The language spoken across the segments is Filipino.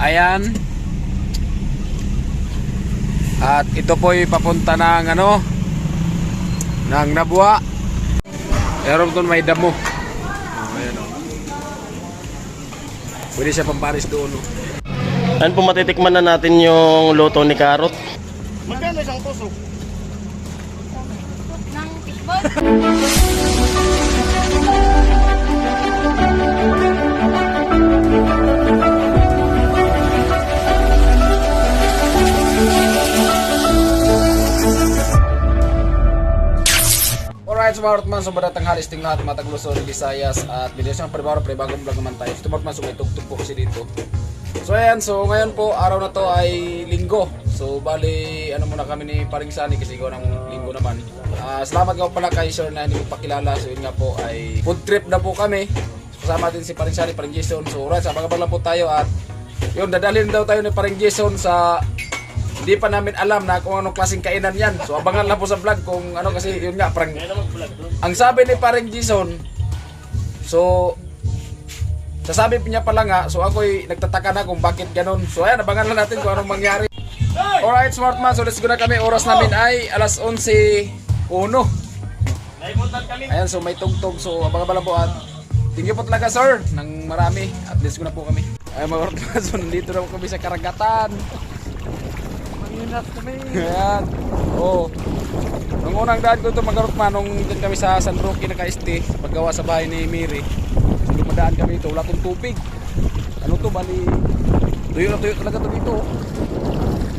Ayan. At ito po ay papunta ng ano, ng Nabua. Meron doon may damo. Ayan o. Pwede siya pamparis doon o. Ayan po, matitikman na natin yung luto ni Karot. Magkano isang puso? Nang tikbot. Alright, so mga so badatang halis ting lahat mga tagluson ng Visayas at binigyan ng bagong vlog naman tayo. So mga so may tugtog po kasi dito. So ayan, so ngayon po araw na to ay linggo. So bali ano muna kami ni Paring Sani kasi ikaw ng linggo naman. Salamat nga pala kay Sir na hindi mo pakilala. So yun nga po ay food trip na po kami. Kasama din si Paring Sani, Paring Jason. So alright, sabang lang po tayo at yun dadalhin daw tayo ni Paring Jason sa hindi pa namin alam na kung anong klaseng kainan yan. So abangan lang po sa vlog kung ano kasi yun nga parang ang sabi ni Paring Jason. So sasabi niya pala nga, so ako'y nagtataka na kung bakit ganun. So ayan, abangan lang natin kung anong mangyari. Alright, smart man, so let's go na kami. Oras namin ay alas 11:01. Ayan, so may tugtog. So abangan lang po at thank you po talaga sir, ng marami. At let's go na po kami. Ayan mga ortman, so nandito na po kami sa karagatan. Manginat kami. Ayan, oh. Nung unang daan ko ito mga ortman, nung dyan kami sa San Roque naka-este, paggawa sa bahay ni Miri. Dumadaan kami ito, wala tong tubig. Ano to, bali tuyo na tuyo talaga to dito.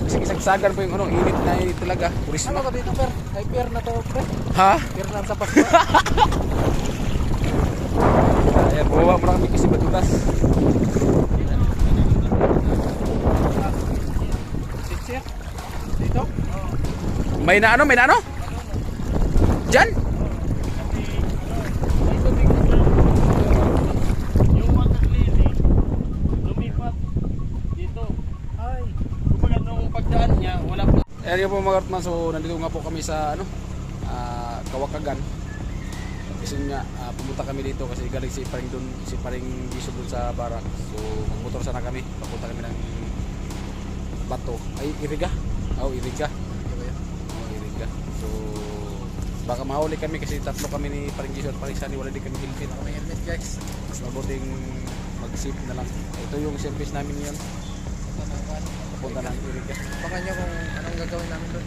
Kasi isagsagan po yung ano, init na init talaga. Purisma. Ano ka dito, Per? Kay Per na to, pre. Ha? Per na sa Pasko. Ayan, bumawa mo na kami kasi madulas. Sitsir? Dito? May na ano? Diyan? Yung water lily, lumipat dito. Ay, kumbaga nung pagdaan niya, wala pa. Ayan yung po mga ortman, so nandito nga po kami sa ano, Kawakagan. Kasi nga, pumunta kami dito kasi galing si Paring Giso doon sa barak. So magmotor sana kami, papunta kami ng Bato. Ay, Iriga? Oo, Iriga. Iriga. So baka mahuli kami kasi tatlo kami ni Paring Giso at Paring Sani, wala din kami helmet. May helmet, guys. Mas mabuting mag-sip na lang. Ito yung service namin yun. Papunta ng Iriga. Baka nyo kung anong gagawin namin doon.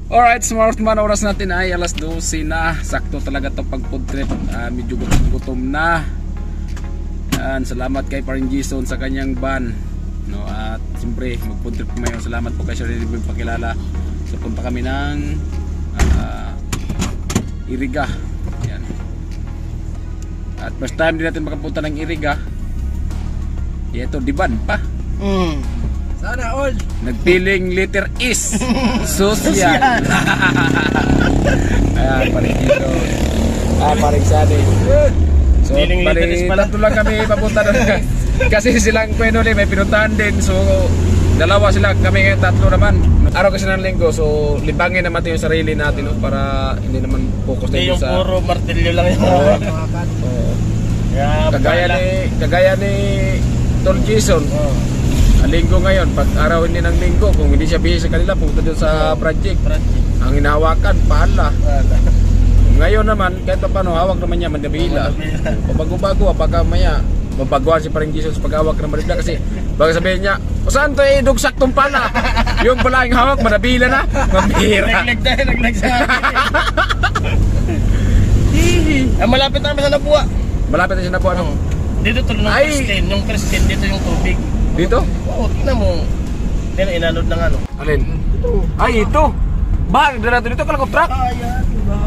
Alright, smart man, oras natin ay alas 12 na. Sakto talaga to pag food trip. Medyo gutom na. Salamat kay Paring Jason sa kanyang van. No, at siyempre mag food trip ngayon. Salamat po kay Sir Rilibig pakilala. So punta kami ng Iriga. Yan. At first time din natin makapunta ng Iriga. Ito, diban pa. Sana all! Nagpiling letter is social. Ayan, Paring Giso. Paring Sani. So, Piling letter is pala. tatlo lang kami papunta doon. Kasi silang kweno may pinuntahan din. So, dalawa sila, kami ngayon tatlo naman. Araw kasi ng linggo, so libangin naman yung sarili natin no, para hindi naman focus Hindi tayo yung sa... puro martilyo lang yun. Oo. Kagaya ni Tol Jason. Ang linggo ngayon, pag araw hindi ng linggo, kung hindi siya busy sa kanila, pumunta doon sa project. Ang hinahawakan, paala. Ngayon naman, kahit pa paano, hawak naman niya, mandabila. O bago-bago, baka maya, mabaguhan si Paring Jesus sa paghawak ng manibla. Kasi baka sabihin niya, o saan to dugsak tong pala? Yung pala yung hawak, manabila na. Mambira. Naglag sa malapit na kami sa Nabua. Malapit na siya na po, ano? Dito tuloy ng Kristen, yung Kristen, dito yung tubig. Dito? Oo, tignan mo. Yan, inanod ng ano. Alin? Ay, ito! Ba, dala dito ka lang truck? Ayan, diba?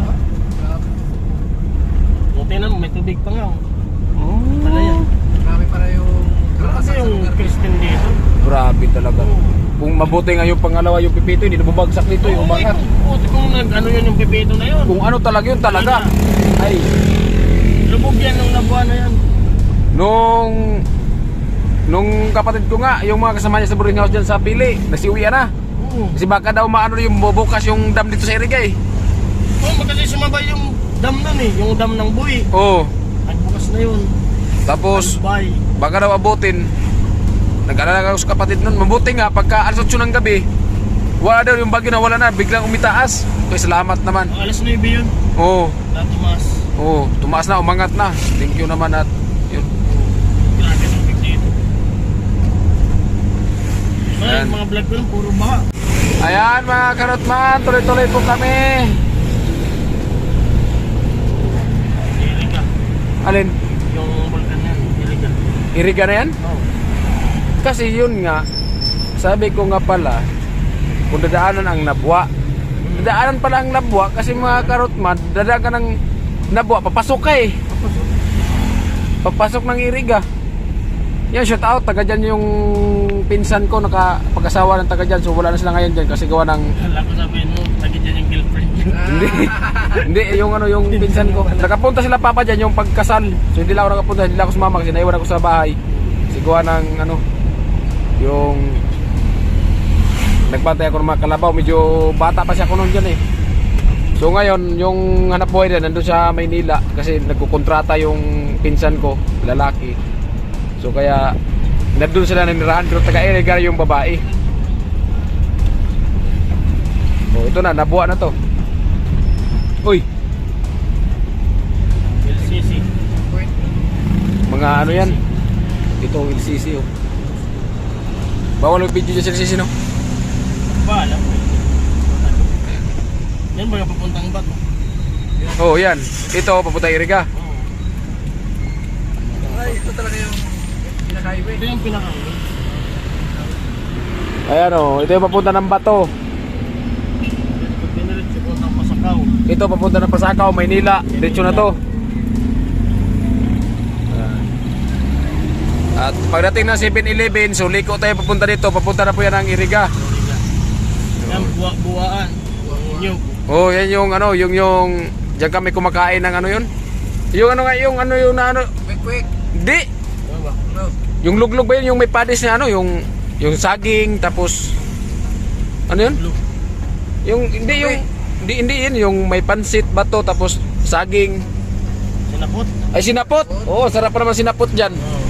O, tingnan mo, may tubig pa nga. Pala yan. Marami para yung... Kasi yung Kristen dito. Grabe talaga. Kung mabuti nga yung pangalawa yung pipito, hindi nabubagsak dito yung umangat. Buti kung ano yun yung pipito na yun. Kung ano talaga yun talaga. Ay, lubog yan ng Nabua na yan. Nung kapatid ko nga, yung mga kasama niya sa boarding house dyan sa Pili, nagsiuwian na. Kasi baka daw maano yung bubukas yung dam dito sa Iriga eh. Oo, kasi sumabay yung dam nun eh, yung dam ng buwi. Oo. Nagbukas na yun. Tapos, Bye. baka daw abutin. nag-alala ako sa kapatid nun. Mabuti nga, pagka alas 8 ng gabi, wala daw yung bagyo na wala na, biglang umitaas. Okay, salamat naman. Alas 9 yun. Oo, Tumaas. oo, tumaas na, umangat na. Thank you naman at yun. Grabe ng big dito. So, Ayan. yung mga vlog ko lang, puro baha. Ayan mga karotman, tuloy-tuloy po kami. Iliga. Alin? Yung vulkan yan, iliga. Iriga na yan? Oo. Kasi yun nga, sabi ko nga pala, kung dadaanan ang Nabwa, dadaanan pala ang Nabwa kasi mga karotman, dadaan ka ng Nabwa, papasok ka eh. Papasok ng Iriga. Yan, shout out, taga dyan yung pinsan ko, nakapag-asawa ng taga dyan, so wala na sila ngayon dyan kasi gawa ng... Wala ko sabihin mo, lagi dyan yung girlfriend niya. Hindi, hindi, yung ano, yung pinsan ko. Nakapunta sila papa dyan, yung pagkasal. So hindi lang ako nakapunta, hindi lang ako sumama kasi naiwan ako sa bahay. Kasi gawa ng ano, yung... Nagbantay ako ng mga kalabaw, medyo bata pa siya ko noon dyan eh. So ngayon, yung hanap buhay na nandun sa Maynila kasi nagkukontrata yung pinsan ko, lalaki. So kaya nandun sila nanirahan pero taga-Iriga yung babae. Oh, ito na, nabuha na to. Uy, LCC. mga ano yan? Ito ang LCC oh. Bawal yung video dyan sa LCC no? Ba, alam mo. Yan ba yung papuntang bato? Oh yan, ito papunta Iriga. Oo. Ay, ito talaga yung pinaka-highway. Ito yung pinaka. Ayan oh, ito yung papunta ng Bato. Pag diniretso ko ng Pasakaw. Ito papunta ng Pasakaw, Maynila. Diretso na to. At pagdating ng 7-Eleven, so liko tayo papunta dito. Papunta na po yan ang Iriga. Yan, buwaan. Inyog. Oh, yan yung ano, yung diyan kami kumakain ng ano yun. Yung ano nga, yung ano yung na ano. Quick. Di, Ano ba? No. yung luglog ba yun, yung may padis na ano, yung saging tapos ano yun? Blue. Yung hindi yun, yung may pansit bato tapos saging. Sinapot. Ay sinapot. Oo, sarap pa naman sinapot diyan. Oo.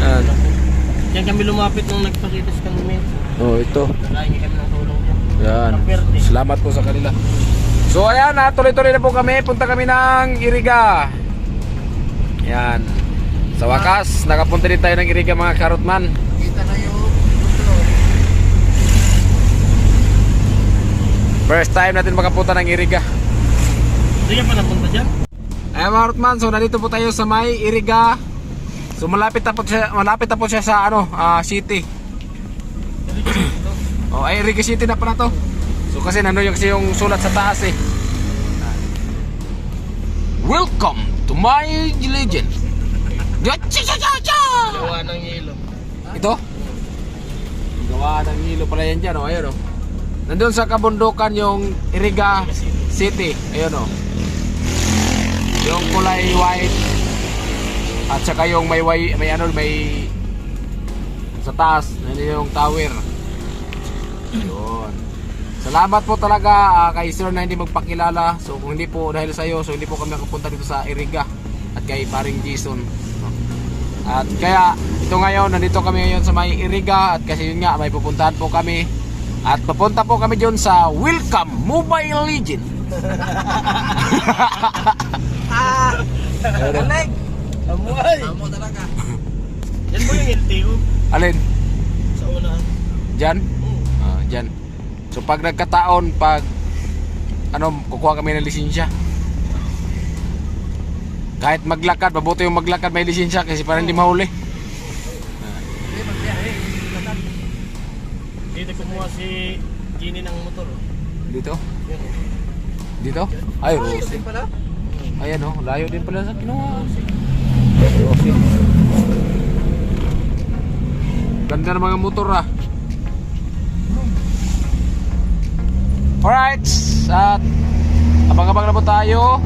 Yan. Diyan kami lumapit nung nagpakitas kami minsan. Oh, ito. Nalahingi kami ng tulong dyan. Yan. Kaperte. Salamat po sa kanila. So ayan, tuloy-tuloy na po kami. Punta kami ng Iriga. Yan. Sa wakas, nakapunta din tayo ng Iriga mga karotman. Kita na yung gusto. First time natin makapunta ng Iriga. Hindi ka pa napunta dyan? Ayan mga karotman, so nandito po tayo sa may Iriga. So malapit na po siya sa ano, city. Oh, ay Iriga City na pala to. So kasi nandun yung, kasi yung sulat sa taas eh. Welcome to my legend. Gawa ng yelo. Ito? Gawa ng hilo pala yan dyan, oh. Ayun, oh. Nandun sa kabundukan yung Iriga City. Ayun, oh. Yung kulay white. At saka yung may sa taas, nandun yung tower. Ayun. Salamat po talaga kay Sir na hindi magpakilala. So kung hindi po dahil sa iyo, so hindi po kami nakapunta dito sa Iriga. At kay paring Jason. At kaya ito ngayon, nandito kami ngayon sa may Iriga. At kasi yun nga, may pupuntahan po kami. At papunta po kami dyan sa Welcome Mobile Legend. Galing. Amoy! Amo talaga. Yan mo yung LTO Alin? sa unahan. Dyan? Dyan. So pag nagkataon, pag kukuha kami ng lisensya. Kahit maglakad, mabuti yung maglakad may lisensya kasi para hindi mahuli. Hindi, magbiyahe. Lakad. Dito kumuha si Gini ng motor. Dito? Yan. Dito? Ay, Ay, Rosy. yun pala. Ayan oh, layo din pala sa kinuha. Rosy. Ganda ng mga motor ah. Alright, at abang-abang na po tayo.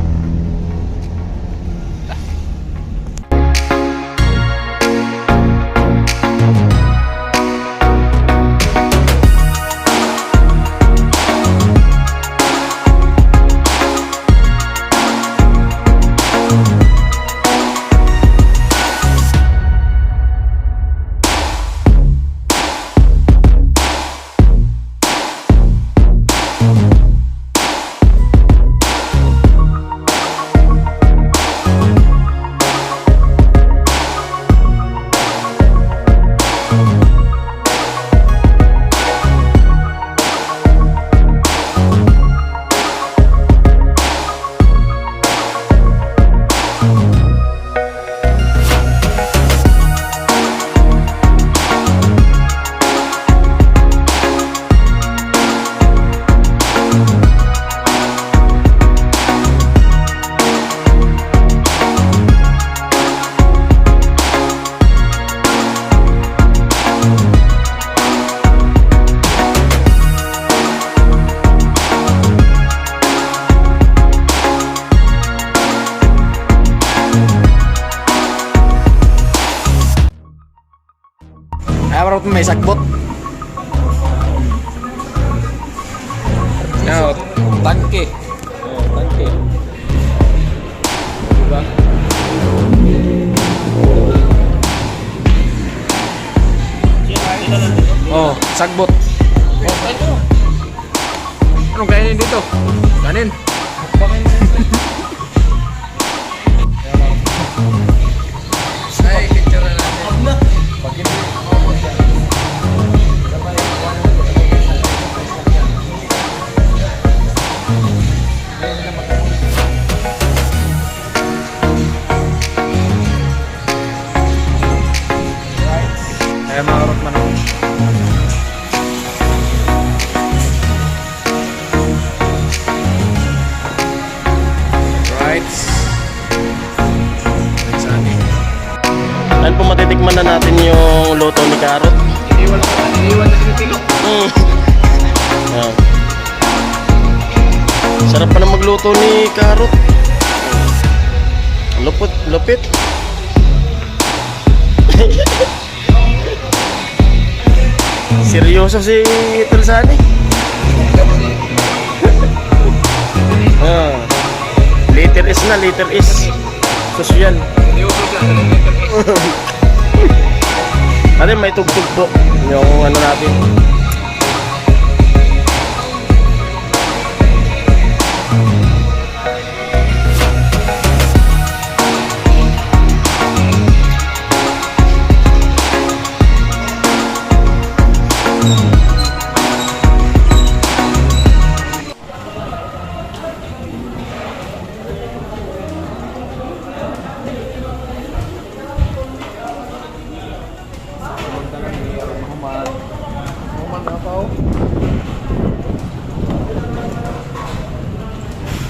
may sagbot. Now, tangke. Tangke. Diba? Oh, sagbot. Anong kainin dito? Kanin. Ay, picture na natin. Ayan mga karotman. Right. Ayun po, matitikman na natin yung luto ni Karot. Iniwan na tinitilo. Ayan. Sarap pa na magluto ni Karot. Lupit. Seryoso si Tulsani. Later is na, later is. Social. Ano may tugtog po yung ano natin.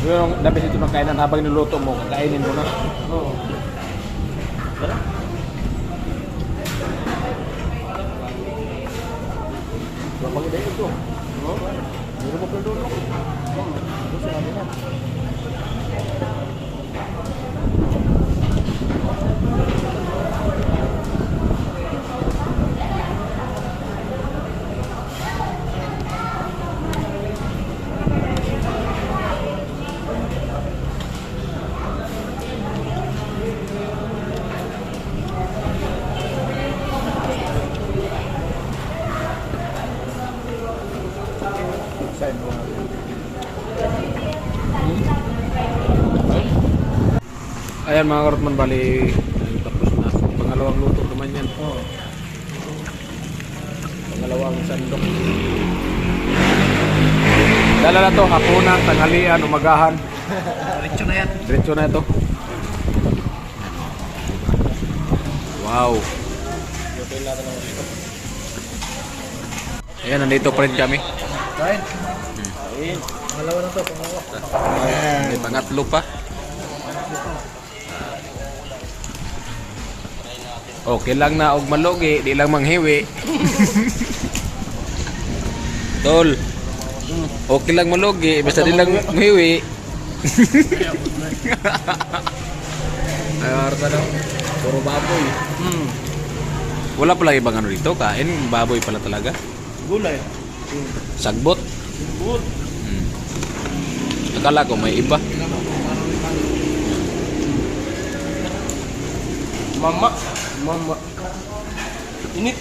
Yung labis ito ng kainan habang niluto mo, kainin mo na. Oo. Tara. Kapag ito ito. Hindi mo pwede ulo. Ito sinabi na. Ayan mga karotman, bali tapos na. Pangalawang luto naman yan. Pangalawang sandok. Dala na to, hapunan, tanghalian, umagahan. Diretso na yan. Diretso na ito. Wow. Ayan, nandito pa rin kami. Kain. Pangalawa na to, pangalawa. May pangatlo pa. Okay lang na og malugi, di lang manghiwi. Tol. Okay lang malugi, basta di lang manghiwi. Ay, arta daw. Puro baboy. Wala pala ibang ano dito, kain, baboy pala talaga. Gulay. Sagbot. Good. Akala ko may iba. Mama. Init.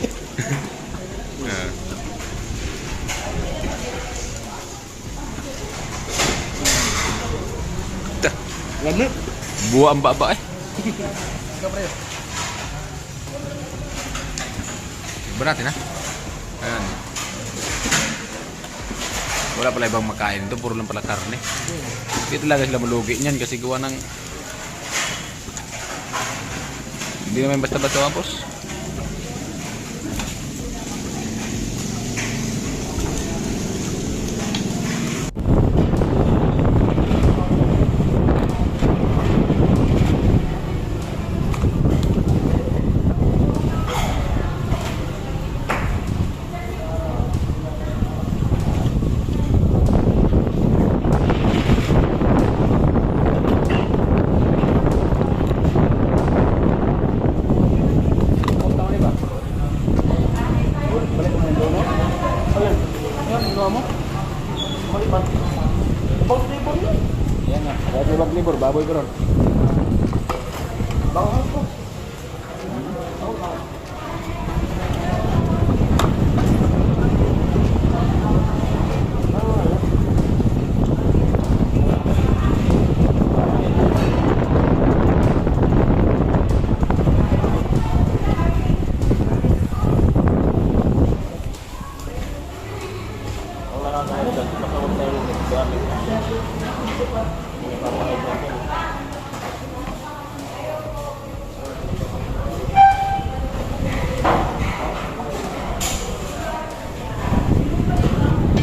Lamig. Buwa ang baba eh. Iba natin ha. Ayan. Wala pala ibang makain ito, puro lang pala karne. Hindi talaga sila malugi niyan kasi gawa ng hindi naman basta-basta boss. nga mo? Malipat. Bang libon yun. Yan nga. Baboy maglibor, baboy ko ron. Bawang ko.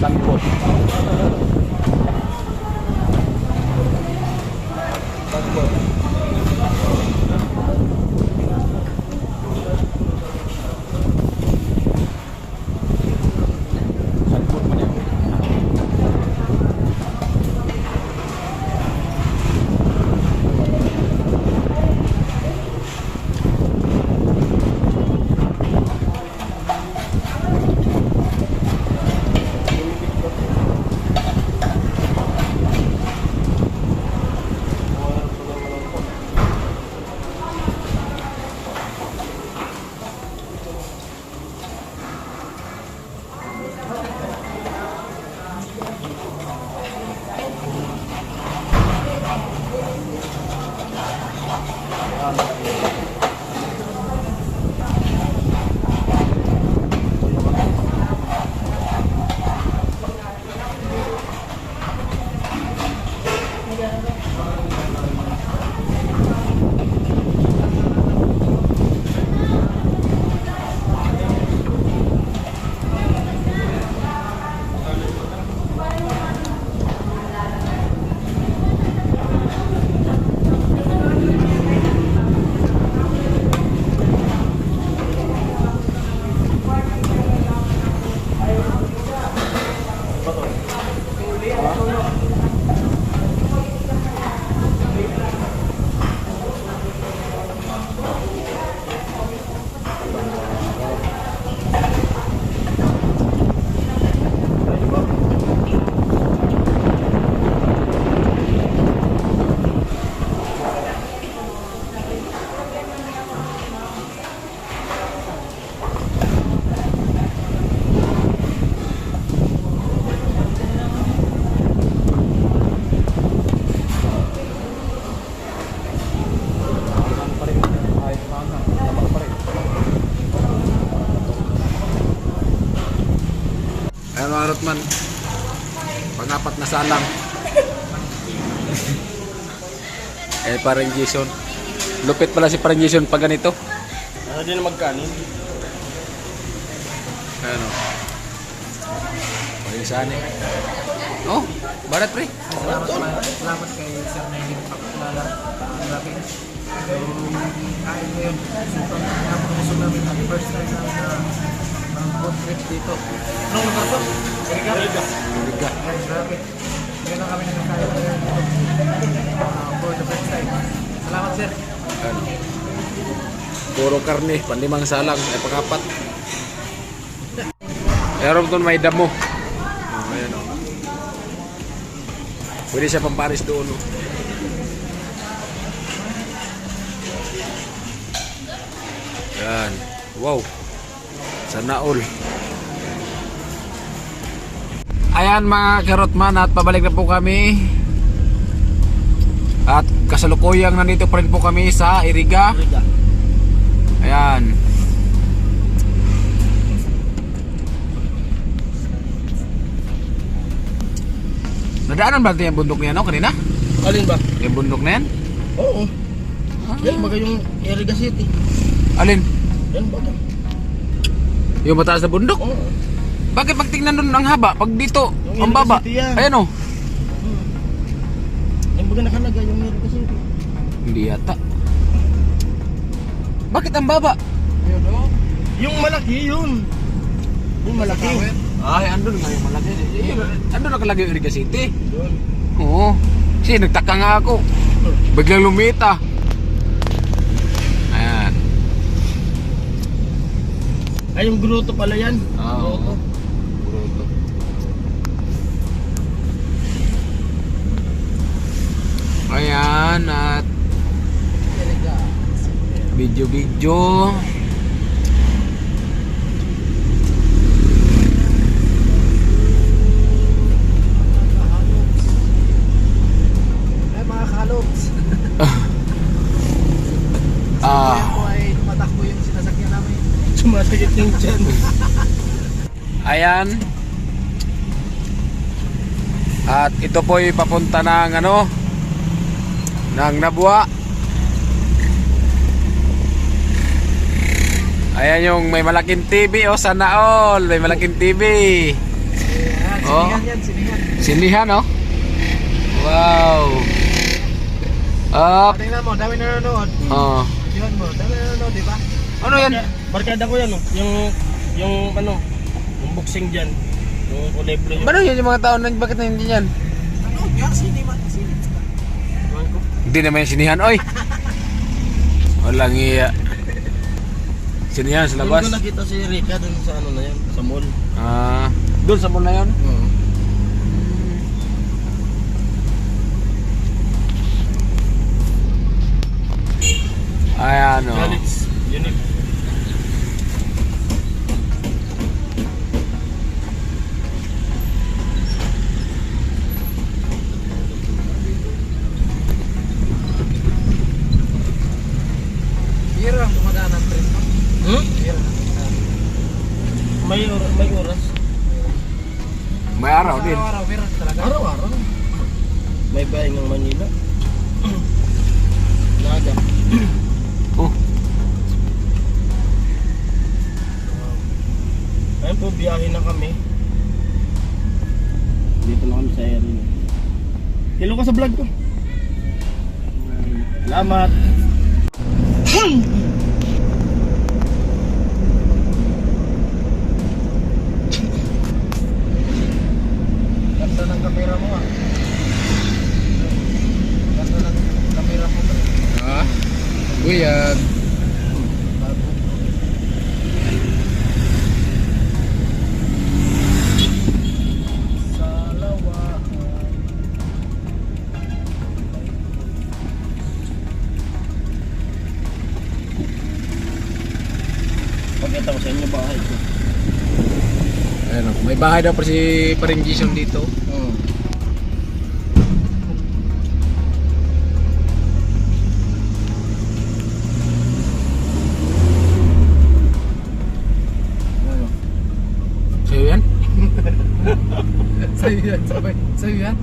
Sangkot. Sangkot man yan. Ayan mga Rotman, pang-apat na salang. Eh parang Jason, lupit pala si parang Jason pag ganito. Ano din na magkanin? Ayan o, pag-isaan eh. Oh, barat pre. Salamat kay Sir na hindi pakilala ang akin. So, kain ko yun. Sobrang napakasok namin ang first time namin na road trip dito. Anong lugar to? Eriga? Eriga. Ayan, grabe. Ngayon lang kami nakakaya ngayon dito. For the first time. Salamat sir. Ayan. Puro karne, panlimang salang, ay pang-apat. Meron doon may damo. Oh, ayan o. Pwede siya pamparis doon o. Yan. Wow. Sana all. Ayan mga Karotman, at pabalik na po kami. At kasalukuyang nandito pa rin po kami sa Iriga. Ayan. Nadaanan ba natin yung bundok niya no kanina? Alin ba? Yung bundok na yan? Oo. Yan baga yung Eriga City. Alin? Yan baga. Yung mataas na bundok? Oo. Bakit pag tingnan doon ang haba? Pag dito, Yung ang baba. City yan. Ayan o. Yan baga nakalaga yung Eriga City. Hindi yata. Bakit ang baba? Ayun o. Yung malaki yun. Yung malaki. Ay, andun nga yung malaki. Andun nakalagay yung Iriga City. Yun. Oo. Kasi nagtaka nga ako. Biglang lumita. Ayan. Ay, yung gruto pala yan. Oo. Gruto. Gruto. Ayan, at video. Ay, mga kalogs. Ah, Ako ay tumatakbo yung sinasakyan namin. Sumasakit yung dyan. ayan. At ito po'y papunta ng ng Nabua. Ayan yung may malaking TV, oh, sana all. May malaking TV. Ayan, Oh. sinihan yan, sinihan. Sinihan, oh. Wow. Up. Tingnan mo, dami nanonood. Oh. Yun mo, dami nanonood, di ba? Ano yan? Barkada ko yan, oh. Yung boxing dyan. Yung kulay blue. Ano yun yung mga tao na bakit na hindi yan? Ano? Yan, sinima. Hindi naman yung sinihan, oy. Walang iya. Sinihan sa Doon labas. ko nakita si Rika dun sa ano na yan, sa mall. Ah, doon sa mall na yun. Oo. Ayan, oh. College, unit. Bira ang dumadaan ng train. No? Hmm? Bira ang dumadaan. May oras. May araw din. Araw-araw, bira talaga. Araw-araw. May bayang ng Manila. Naga. Oh, Ayun po, biyahe na kami. Dito na kami sa area. Hello ka sa vlog ko. Salamat. Ganda ng kamera mo ah. Ganda ng kamera mo. ah. Buyag. Pagkita ko sa inyo bahay ko. Ayan, oh. May bahay daw pa si Paring Jason dito. Hmm. Ano? Sa'yo yan? Sa'yo yan, sabay. Sa'yo yan.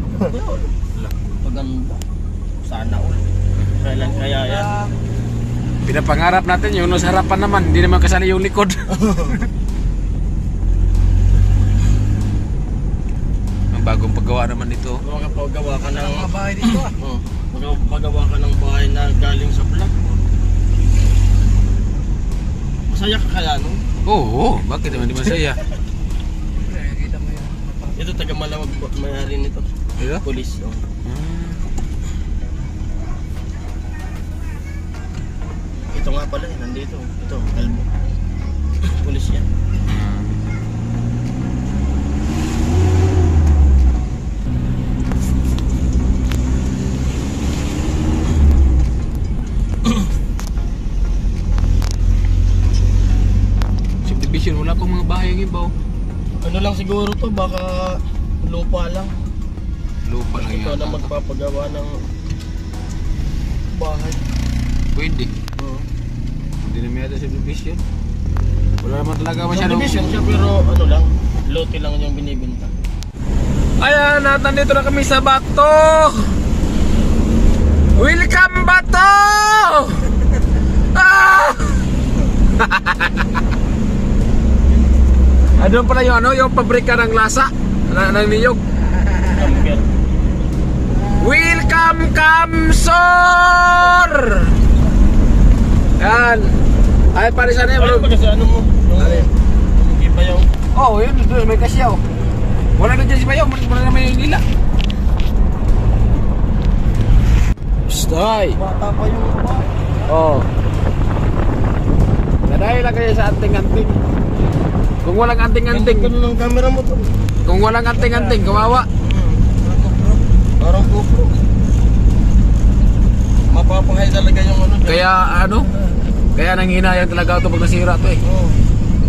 Maganda. Sana all. Kailan kaya yan? Pinapangarap natin yung nasa harapan naman, hindi naman kasali yung likod. Ang bagong paggawa naman ito. Makapagawa ka ng Mga bahay dito ah. Makapagawa ka ng bahay na galing sa vlog. Masaya ka kaya no? Oo, bakit naman di masaya? Siyempre, kita mo yan. Ito taga Malawag may-ari nito. Ito? Police. Oh. Ito nga pala, nandito. Ito, kalbo. Police yan. Subdivision, wala pang mga bahay ang ibaw. Ano lang siguro to, baka lupa lang. Lupa lang Ito yan. na magpapagawa ng bahay. Pwede. Oo. Hindi naman yata subdivision. Wala naman talaga masyadong... Subdivision siya pero ano lang, lote lang yung binibenta. Ayan, at nandito na kami sa Bato! Welcome Bato! Ah! Doon pala yung pabrika ng lasa ng niyog. Camper. Welcome Kamsor! Yan. Ay, parisan na Ayun yun. pa kasi ano mo, yung iba yung Oh, yun. Doon, may kasyaw. Wala na dyan si Bayaw. Wala naman yung nila. Stay. bata pa yung bahay. Oh. Dahil lang kayo sa anting-anting. Kung walang anting-anting, Ganito ng camera mo to. kung walang anting-anting, kawawa. Parang GoPro. Mapapahay talaga yung ano. Kaya ano? Kaya nanghinayang talaga ito pag nasira to eh. Oo.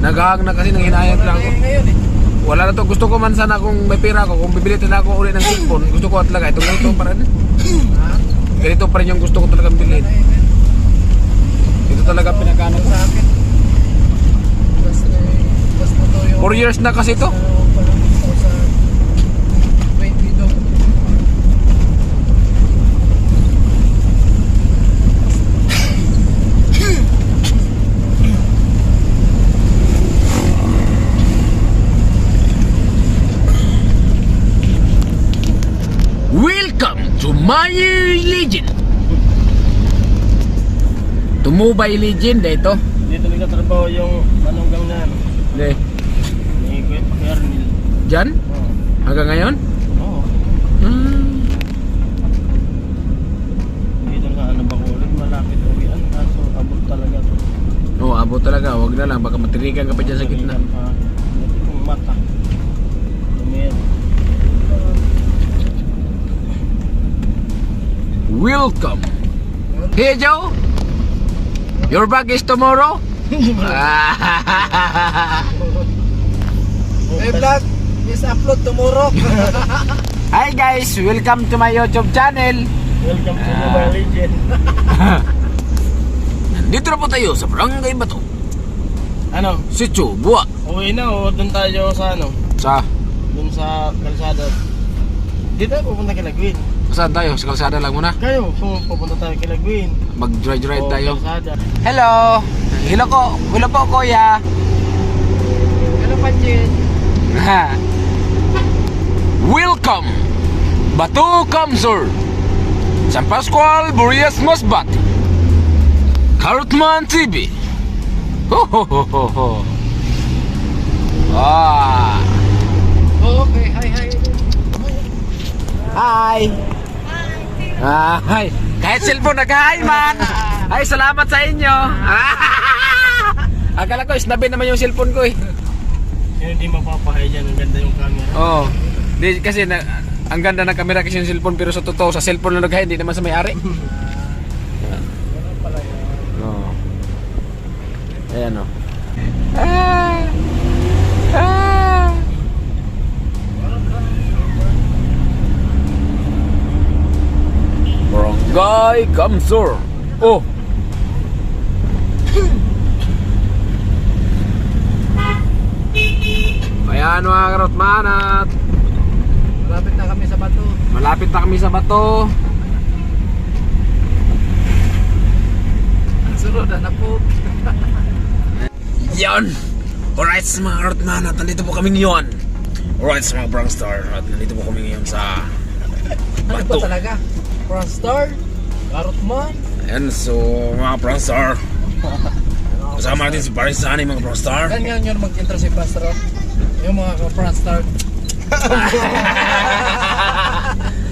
Naghahang na kasi nanghinayang talaga ako. Ngayon eh. Wala na to. Gusto ko man sana kung may pera ako, kung bibili talaga ako ulit ng cellphone, gusto ko talaga itong ganito pa rin. Ganito pa rin yung gusto ko talagang bilhin. Ito talaga pinagkano Sa akin. Basta to yung 4 years na kasi to. 20 daw. Welcome to my legend. To Mobile Legend ito. Dito nagtatrabaho yung manunggang na ano. Ne. Ni Kuya Ernil. Diyan? Oo. Hanggang ngayon? Oo. Hmm. Dito sa ano Bacolod, malapit uwian. Kaso abot talaga to. Oo, abot talaga. Huwag na lang. Baka matirikan ka pa dyan sa gitna. Buti kong mata. Lumiyan. Welcome. Hey Joe. Your bag is tomorrow? May vlog is upload tomorrow. Hi guys, welcome to my YouTube channel. Welcome to Mobile Legend. Nandito na po tayo sa Barangay Bato, Ano? Sitio Buwa. Uwi na o doon tayo sa ano? Sa Doon sa kalsada. Dito tayo pupunta kay Lagwin. saan tayo? Sa kalsada lang muna. Kayo, kung pupunta tayo kay Lagwin. Mag-ride O, tayo. Kalsada. Hello. Hello po kuya. Hello, Panjin. Welcome Bato Kamsur, San Pascual, Burias Masbat, Karutman TV. Ho ho ho ho ho. Ah. Okay, hi. Hi. Hi. Kahit cellphone nag-hi man. Ay, salamat sa inyo. Akala ko isnabi naman yung cellphone ko eh. Yun, hindi mapapahay dyan. Ang ganda yung camera. Oo. Di, kasi ang ganda ng camera kasi yung cellphone, pero sa totoo sa cellphone na nag-hi, hindi naman sa may-ari. Oo. Ayan o. Barangay Kamsur. Oh. Ayan mga karotman at Malapit na kami sa bato. malapit na kami sa bato. Ang sunod na po. Yan. Alright mga karotman at nandito po kami ngayon. Alright mga Brangstar at nandito po kami ngayon sa Ano ba bato. talaga? Frostar, Karotman. Ayan, so mga Brangstar, kasama natin si Paris Sani mga Brangstar. Ganyan yun mag-intro si Pastor. Yung mga ka-Frostar.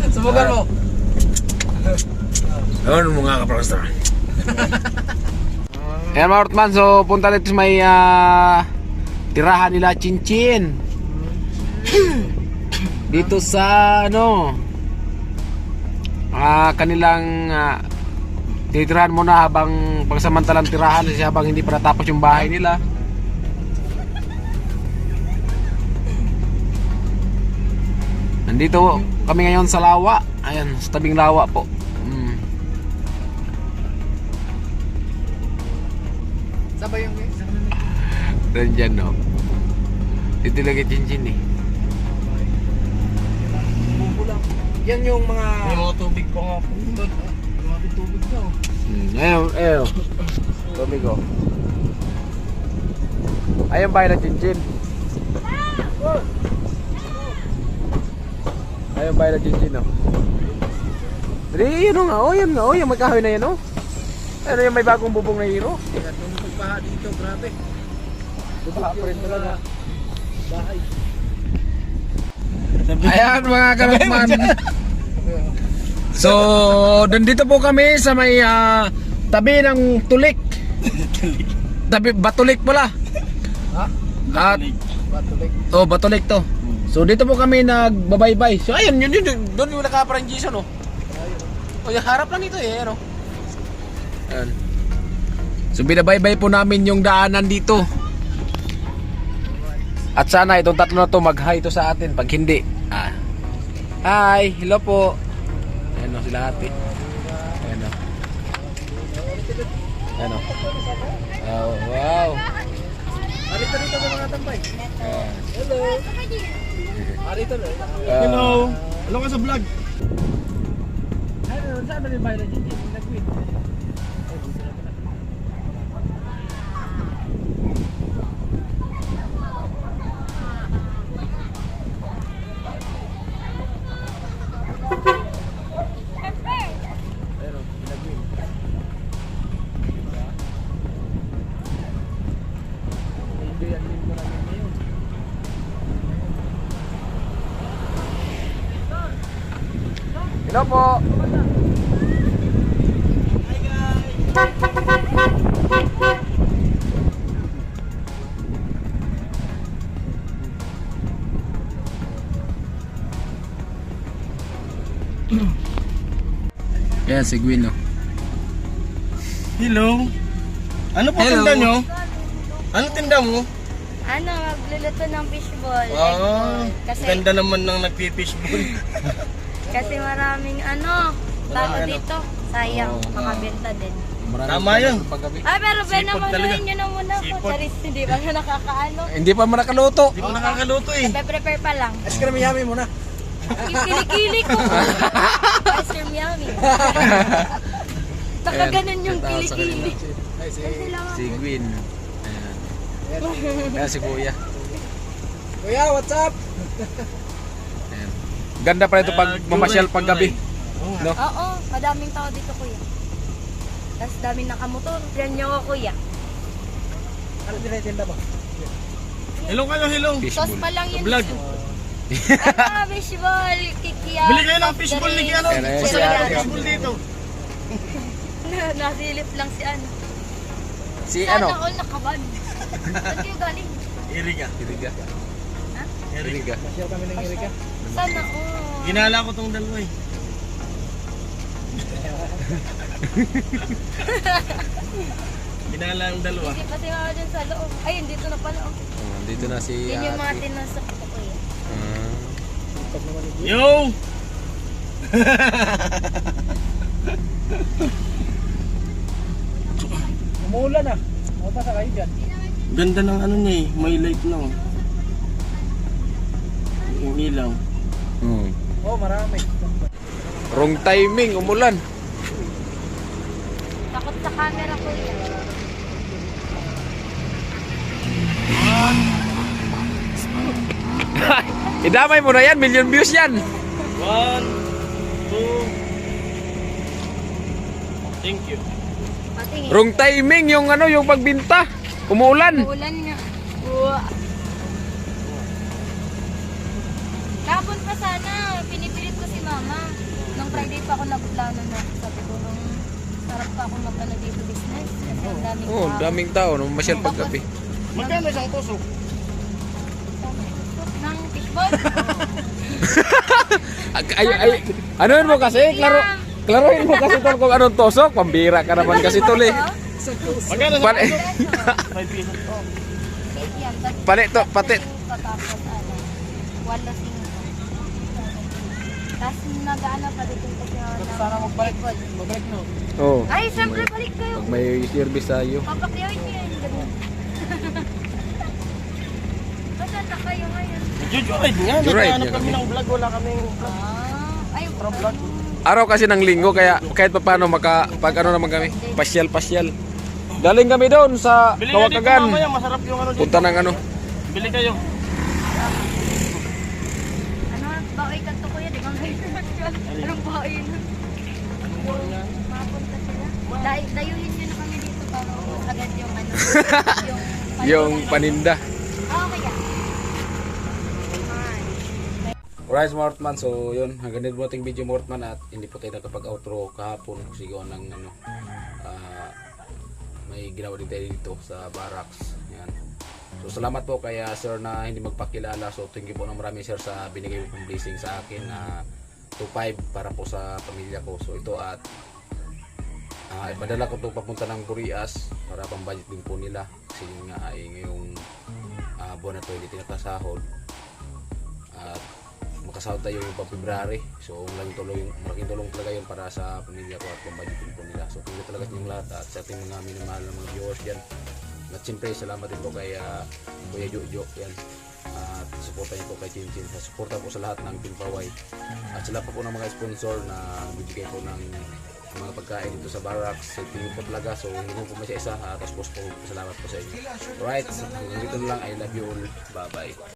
Subukan mo. Ayun mga Brangstar. Ayan mga karotman, so punta dito sa may tirahan nila Chinchin. Dito sa ano kanilang titirahan muna habang pagsamantalang tirahan kasi habang hindi pa natapos yung bahay nila. Nandito kami ngayon sa lawa. Ayan, sa tabing lawa po. Sabay yung Nandiyan no. Dito lagi Chinchin eh. bumbulang. Yan yung mga... May mga tubig pa nga po. Grabe tubig na oh. Ayun. Tubig ko. Ayun bahay na Chinchin. Ayun bahay na Chinchin oh. Dali, yun nga. Oh, yan nga. Oh, yung may kahoy na yan oh. Ano yung may bagong bubong na hero? Kaya nung pagbaha dito, grabe. Baha pa rin talaga. Bahay. Ayan mga karotman. So, nandito po kami sa may tabi ng tulik. Tabi, batulik pala. Ha? At, Batulik. oh, batulik to. So, dito po kami nagbabaybay. So, ayun, yun, doon yung nakaparang Jason, oh. O, yung harap lang ito eh, ano. Ayan. So binabaybay po namin yung daanan dito. At sana itong tatlo na to mag-hi to sa atin. Pag hindi, hi, hello po. Ayan o sila ate. Ayan o. Ayan o. Oh, wow. Arito sa mga tambay. Hello. Arito na. Hello. Hello ka sa vlog. Ano, saan ba yung bahay na Gigi? Nag-win. Hello po. Yan si Gwino. Hello. Ano po Hello. tinda nyo? Ano tinda mo? Ano, magluluto ng fishball. Kasi, Ganda naman ng nagpipishball. kasi maraming tao dito. Sayang, makabenta din. Tama yun. Ay, pero Ben, Sipag naman talaga. nyo na muna po. Sipag. Charis, hindi ba nga nakakaano? Hindi pa man nakaluto. Di ko nakakaluto eh. Prepare pa lang. Ice cream yummy muna. Kilikili ko. Ice cream yummy. Nakaganon yung kilikili. Si Gwin. Ayan. Ayan si Kuya. Kuya, what's up? Ayan. Ganda pa ito pag mamasyal pag gabi. No? Oo, madaming tao dito, kuya. Tapos daming nakamotor. Yan nyo ko, kuya. Ano tinitinda mo? Hello kayo, hello. Sos pa lang yun. Vlog. Fishball, kikiya. Bili kayo ng fishball ni Kiano. Ayan, ayan, Masarap ayan. ang fishball dito. Nasilip lang si ano. Si Sana ano? all nakaban. Saan kayo galing? Iriga. Iriga. Ha? Iriga. Masyal kami ng Erika. Sana all. Ginala ko tong dalawa eh. Ginala ang dalawa. Hindi pa si mama dyan sa loob. Ayun, dito na pala. Oh. Oh, dito na si Yun yung mga ate. tinasok ko, kuya. Yo! Umuulan na. Mata sa kayo dyan. Ganda ng ano niya eh. May light na oh. Yung ilaw. Oh, marami. Wrong timing, umulan. Takot sa camera, kuya. Idamay mo na yan, million views yan. 1, 2. Thank you. Patingin. Wrong timing yung ano, yung pagbinta. Umuulan. Ulan nga. Uwa. Kapon pa sana. Pinipilit ko si mama. Nung Friday pa ako nagplano na. Sabi ko, sarap pa ako mag-ano dito business. Kasi ang daming Oh, daming tao, no, masyal pag gabi. Magkano isang tusok? Ng fishball. Ano mo kasi? Klaruhin mo kasi tol kung anong tosok. Pambira ka naman kasi tol eh. Magkano isang Pare, tusok? 5 pesos. pare to, pati. Tapos ano, wala sing. Tapos nag-ano pa dito kasi Sana magbalik. Magbalik no. Oh, ay, siyempre balik kayo. pag may service tayo. Papakyawin niyo yun. Ganun. Ba't na kayo ngayon? Joyride nga. Joyride Naghahanap nga kami kami. ng vlog. Wala kaming vlog. Ay, Vlog. Araw kasi ng linggo kaya kahit pa paano pag ano naman kami, pasyal. Galing kami doon sa Bili ka dito Kawakagan. mamaya. Masarap yung ano dito. Punta ng ano. Bili kayo. ano, baoy ka to kuya, di ba ngayon? Anong baoy nun? Mapunta sila. Dayuhin nyo na kami dito para agad yung ano, Yung paninda. Okay ka. Alright mga Hortman, so yun, hanggang dito po ating video mga Hortman at hindi po tayo nakapag-outro kahapon kasi gawa ng ano, may ginawa din tayo dito sa barracks. Yan. So salamat po kay sir na hindi magpakilala, so thank you po ng marami sir sa binigay pong blessing sa akin na 2.5 para po sa pamilya ko. So ito at Ipadala ko to papunta ng Corias para pang budget din po nila kasi yun nga ay ngayong buwan na to hindi tinakasahod at makasahod tayo yung pang February, so malaking tulong talaga yun para sa pamilya ko at pang budget din po nila. So thank you talaga sa inyong lahat at sa ating mga minamahal na mga viewers dyan. At siyempre salamat din po kay Kuya Jojo yan. At suporta niyo po kay Chinchin. Suporta po sa lahat ng Team Paway. At sila pa po ng mga sponsor na nagbibigay po ng mga pagkain dito sa barracks. Thank you po talaga. So hindi po may isa. Tapos po salamat po sa inyo. Alright, so hanggang dito na lang. I love you all. Bye bye.